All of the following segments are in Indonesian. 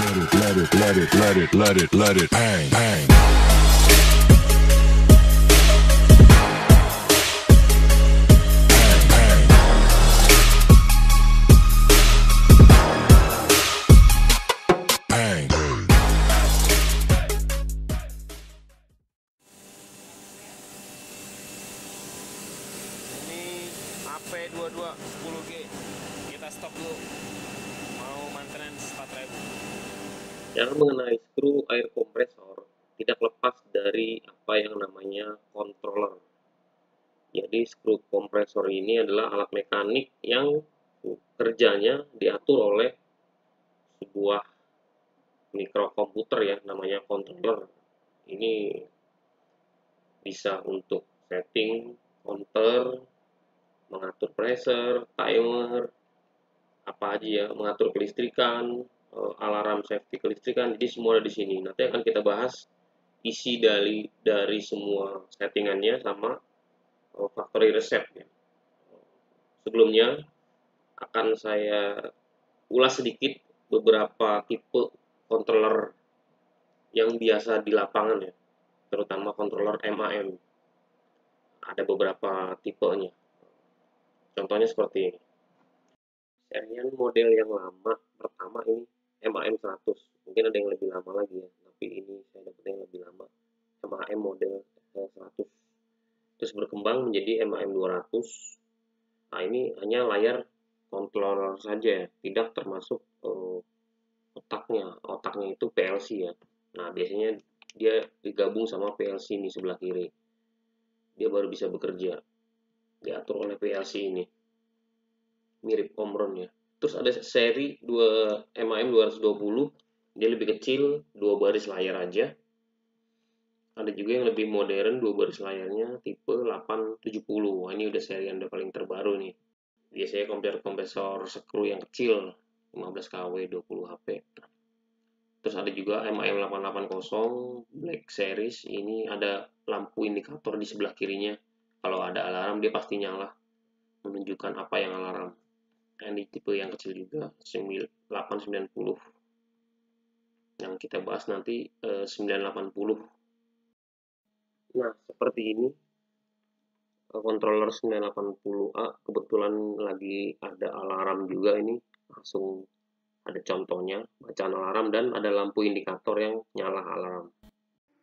let it bang, bang. Bang, bang. Ini AP22 10G, kita stop dulu, mau maintenance 4.000. Yang mengenai skru air kompresor tidak lepas dari apa yang namanya controller. Jadi skru kompresor ini adalah alat mekanik yang kerjanya diatur oleh sebuah mikrokomputer ya, namanya controller. Ini bisa untuk setting counter, mengatur pressure, timer, apa aja ya, mengatur kelistrikan, alarm safety kelistrikan, jadi semua ada di sini. Nanti akan kita bahas isi dari semua settingannya sama factory reset ya. Sebelumnya akan saya ulas sedikit beberapa tipe controller yang biasa di lapangan ya, terutama controller MAM. Ada beberapa tipenya. Contohnya seperti ini. Serian model yang lama pertama ini MAM 100. Mungkin ada yang lebih lama lagi ya, tapi ini saya dapatnya yang lebih lama. MAM model 100. Terus berkembang menjadi MAM 200. Nah, ini hanya layar controller saja ya, tidak termasuk otaknya. Otaknya itu PLC ya. Nah, biasanya dia digabung sama PLC ini sebelah kiri. Dia baru bisa bekerja. Diatur oleh PLC ini. Mirip Omron ya. Terus ada seri MAM 220, dia lebih kecil, 2 baris layar aja. Ada juga yang lebih modern, 2 baris layarnya tipe 870. Wah, ini udah seri yang paling terbaru nih. Biasanya kompresor skru yang kecil, 15 kW 20 HP. Terus ada juga MAM 880 Black Series. Ini ada lampu indikator di sebelah kirinya. Kalau ada alarm dia pasti nyala, menunjukkan apa yang alarm. Ini tipe yang kecil juga, 890. Yang kita bahas nanti 980. Nah, seperti ini controller 980A. Kebetulan lagi ada alarm juga ini, langsung ada contohnya, bacaan alarm, dan ada lampu indikator yang nyala alarm.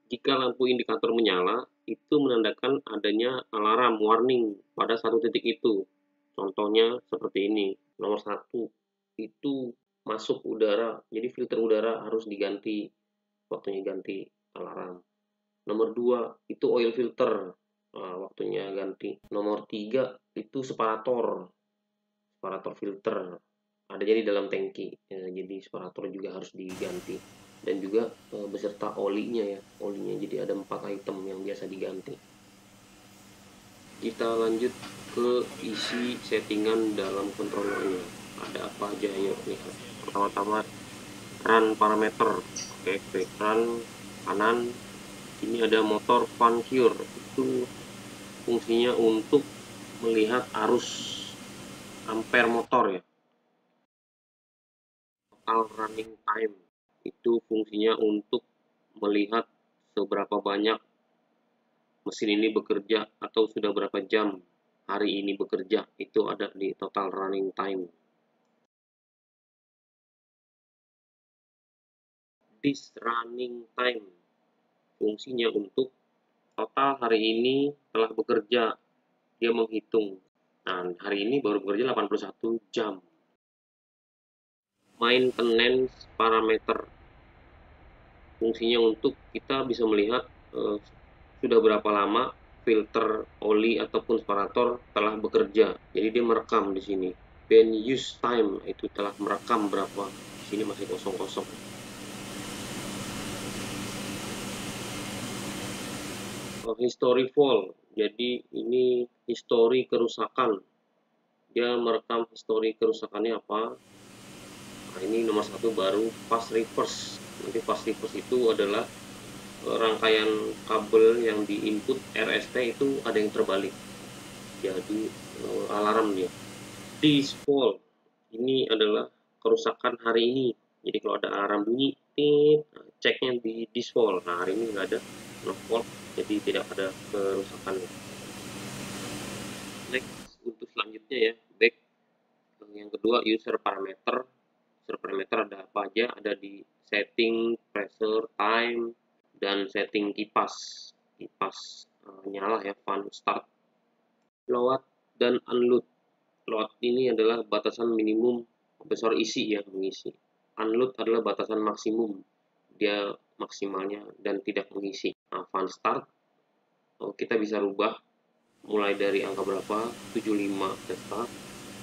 Jika lampu indikator menyala, itu menandakan adanya alarm warning pada satu titik itu. Contohnya seperti ini. Nomor 1 itu masuk udara, jadi filter udara harus diganti, waktunya ganti alarm. Nomor 2 itu oil filter, waktunya ganti. Nomor 3 itu separator filter, ada jadi dalam tangki, jadi separator juga harus diganti, dan juga beserta olinya ya, jadi ada 4 item yang biasa diganti. Kita lanjut ke isi settingan dalam controllernya. Ada apa aja, yuk lihat. Pertama-tama run parameter. Oke, klik run kanan. Ini ada motor fan cure, itu fungsinya untuk melihat arus ampere motor ya. Total running time, itu fungsinya untuk melihat seberapa banyak mesin ini bekerja atau sudah berapa jam hari ini bekerja, itu ada di total running time. This running time fungsinya untuk total hari ini telah bekerja, dia menghitung. Nah, hari ini baru bekerja 81 jam. Maintenance parameter fungsinya untuk kita bisa melihat sudah berapa lama filter oli ataupun separator telah bekerja. Jadi dia merekam di sini. Ben use time itu telah merekam berapa. Di sini masih kosong-kosong. History fault. Jadi ini history kerusakan. Dia merekam history kerusakannya apa. Nah, ini nomor 1 baru fast reverse. Nanti fast reverse itu adalah rangkaian kabel yang di input RST itu ada yang terbalik, jadi alarm dia. This fault ini adalah kerusakan hari ini, Jadi kalau ada alarm bunyi, tit, nah, ceknya di diswall. Nah hari ini nggak ada, no fault, jadi tidak ada kerusakan. Next untuk selanjutnya ya, back. Yang kedua user parameter. User parameter ada apa aja? Ada di setting, pressure, time, dan setting kipas. Kipas nyala ya, fan start, load dan unload. Load ini adalah batasan minimum kompresor isi ya, mengisi. Unload adalah batasan maksimum, dia maksimalnya dan tidak mengisi. Nah, fan start kita bisa rubah mulai dari angka berapa, 75 ke start,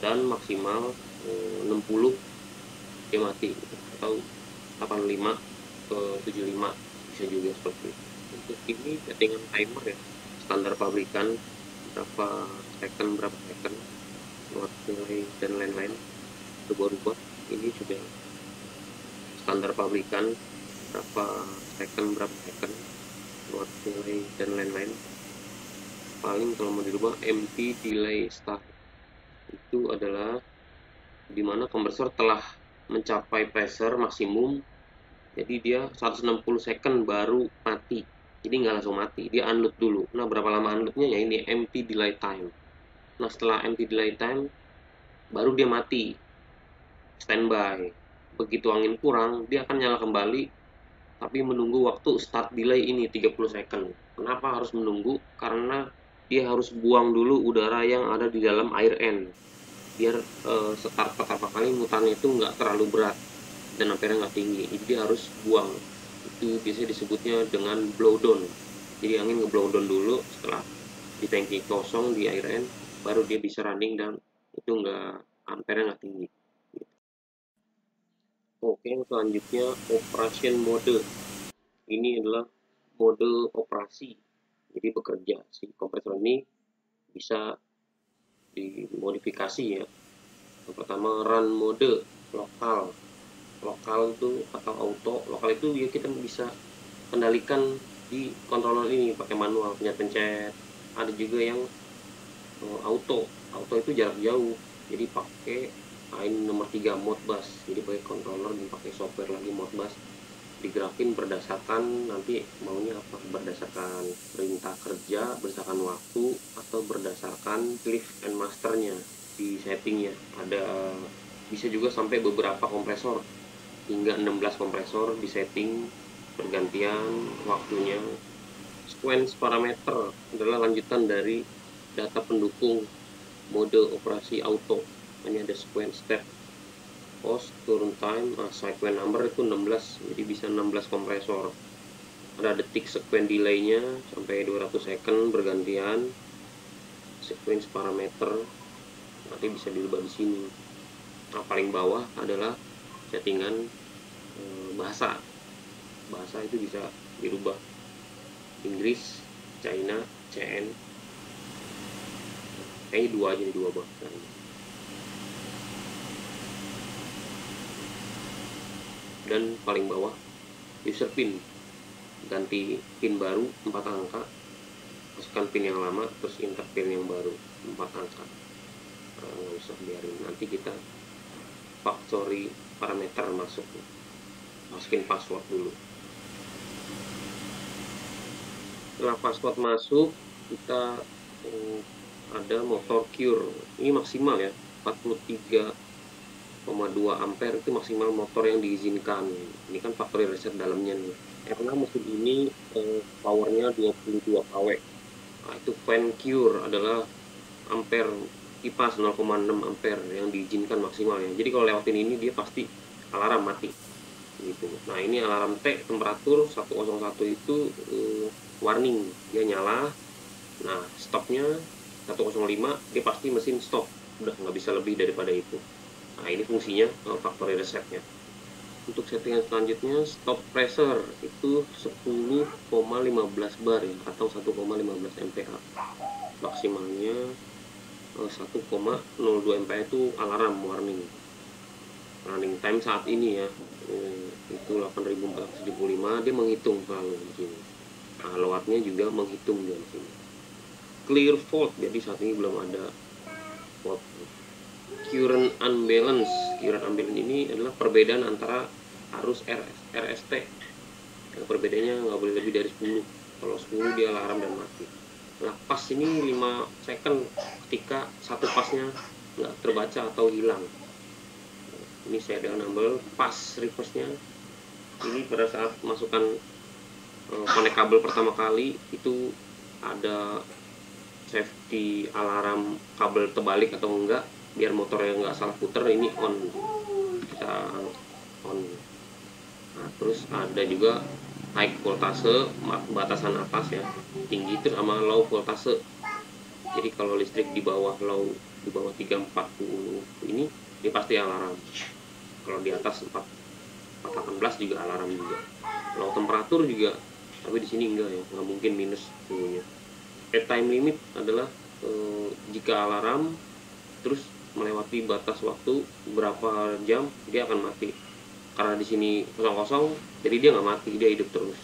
dan maksimal 60 dia mati, atau 85 ke 75 bisa juga seperti itu. Untuk ini settingan timer ya, standar pabrikan, berapa second, buat nilai dan lain-lain, berubah-ubah. Ini sudah standar pabrikan, berapa second, buat nilai dan lain-lain. Paling kalau mau dirubah empty delay start, itu adalah dimana kompresor telah mencapai pressure maksimum, jadi dia 160 second baru mati. Jadi nggak langsung mati, dia unload dulu. Nah berapa lama unloadnya ya, ini empty delay time. Nah setelah empty delay time baru dia mati, standby. Begitu angin kurang, dia akan nyala kembali, tapi menunggu waktu start delay ini 30 second. Kenapa harus menunggu? Karena dia harus buang dulu udara yang ada di dalam air end, biar start pertama kali mutarnya itu nggak terlalu berat dan ampere nggak tinggi. Jadi dia harus buang. Itu biasanya disebutnya dengan blow down. Jadi angin nge-blow down dulu, setelah di tangki kosong di air end, baru dia bisa running dan itu nggak, ampere nggak tinggi. Oke, yang selanjutnya operation mode. Ini adalah mode operasi. Jadi bekerja, si kompresor ini bisa dimodifikasi ya. Yang pertama run mode lokal. Lokal itu atau auto. Lokal itu ya kita bisa kendalikan di controller ini pakai manual, pencet-pencet. Ada juga yang auto. Auto itu jarak jauh. Jadi pakai ini nomor 3 Modbus. Jadi pakai controller dan pakai software lagi Modbus. Digerakin berdasarkan nanti maunya apa, berdasarkan perintah kerja, berdasarkan waktu, atau berdasarkan lift and masternya di settingnya. Ada bisa juga sampai beberapa kompresor, hingga 16 kompresor di setting bergantian waktunya. Sequence parameter adalah lanjutan dari data pendukung mode operasi auto. Ini ada sequence step, post, turn time, sequence number itu 16, jadi bisa 16 kompresor. Ada detik sequence delaynya sampai 200 second bergantian. Sequence parameter nanti bisa dirubah di sini. Nah, paling bawah adalah settingan bahasa. Bahasa itu bisa dirubah, Inggris, China, CN. Kayaknya dua aja, dua bahasa. Dan paling bawah user pin, ganti pin baru 4 angka, masukkan pin yang lama, terus enter pin yang baru 4 angka. Nggak usah, biarin, nanti kita factory parameter masukin password dulu. Setelah password masuk, kita ada motor cure, ini maksimal ya, 43,2 ampere itu maksimal motor yang diizinkan. Ini kan factory reset dalamnya nih, karena mesin ini powernya 22 kW. Nah, itu fan cure adalah ampere kipas 0,6 ampere yang diizinkan maksimal ya. Jadi kalau lewatin ini dia pasti alarm mati gitu. Nah ini alarm T temperatur 101 itu warning, dia nyala. Nah stopnya 105, dia pasti mesin stop, udah nggak bisa lebih daripada itu. Nah ini fungsinya factory resetnya. Untuk settingan selanjutnya stop pressure itu 10,15 bar ya, atau 1,15 MPa. Maksimalnya 1,02 MPa itu alarm warning. Running time saat ini ya itu 8475, dia menghitung selalu di sini. Nah, loadnya juga menghitung di sini. Clear fault, jadi saat ini belum ada fault. Current unbalance ini adalah perbedaan antara harus RST. Yang perbedaannya nggak boleh lebih dari 10. Kalau 10 dia alarm dan mati. Nah, pas ini 5 second ketika satu pasnya nggak terbaca atau hilang. Ini serial number pas reverse-nya. Ini pada saat masukkan connect kabel pertama kali itu ada safety alarm kabel terbalik atau enggak, biar motornya nggak salah puter. Ini on, kita on. Nah, terus ada juga high voltase, batasan atas ya, tinggi, terus sama low voltase. Jadi kalau listrik di bawah low, di bawah 340 ini dia pasti alarm. Kalau di atas 418 juga alarm juga. Low temperatur juga, tapi di sini enggak ya, nggak mungkin minus suhunya. Time limit adalah jika alarm terus melewati batas waktu berapa jam dia akan mati. Karena di sini kosong, jadi dia nggak mati, dia hidup terus.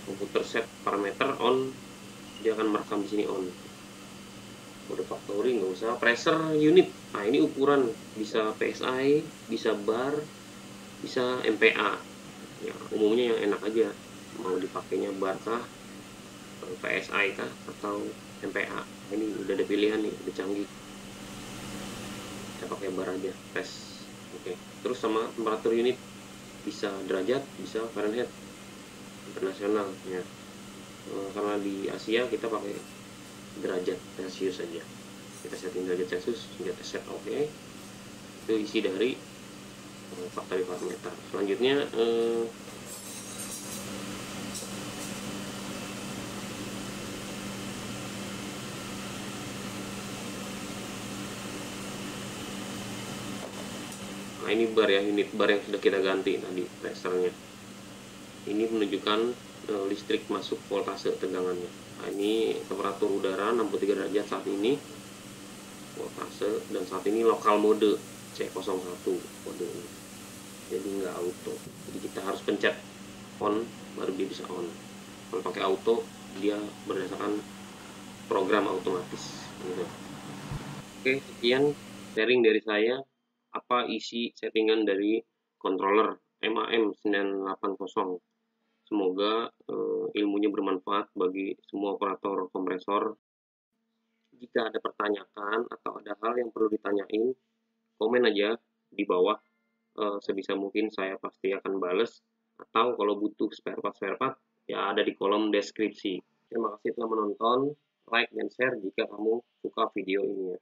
Komputer set parameter on, dia akan merekam di sini on. Mode factory nggak usah. Pressure unit, nah ini ukuran, bisa PSI, bisa bar, bisa MPa. Ya, umumnya yang enak aja, mau dipakainya bar kah, PSI kah, atau MPa. Ini udah ada pilihan nih, udah canggih. Kita pakai bar aja, tes. Oke. Terus sama temperatur unit, bisa derajat, bisa Fahrenheit, internasional ya. Karena di Asia kita pakai derajat Celcius saja. Kita setting derajat Celcius, kita set oke. Itu isi dari factory parameter. Selanjutnya nah ini bar ya, unit bar yang sudah kita ganti tadi pressure-nya. Ini menunjukkan listrik masuk voltase tegangannya. Nah, ini temperatur udara 63 derajat saat ini, voltase, dan saat ini lokal mode C01 kode ini. Jadi nggak auto. Jadi kita harus pencet on baru dia bisa on. Kalau pakai auto dia berdasarkan program otomatis. Gitu. Oke, sekian sharing dari saya. Apa isi settingan dari controller MAM980. Semoga ilmunya bermanfaat bagi semua operator kompresor. Jika ada pertanyaan atau ada hal yang perlu ditanyain, komen aja di bawah. Sebisa mungkin saya pasti akan bales. Atau kalau butuh spare part ya ada di kolom deskripsi. Terima kasih telah menonton, like dan share jika kamu suka video ini ya.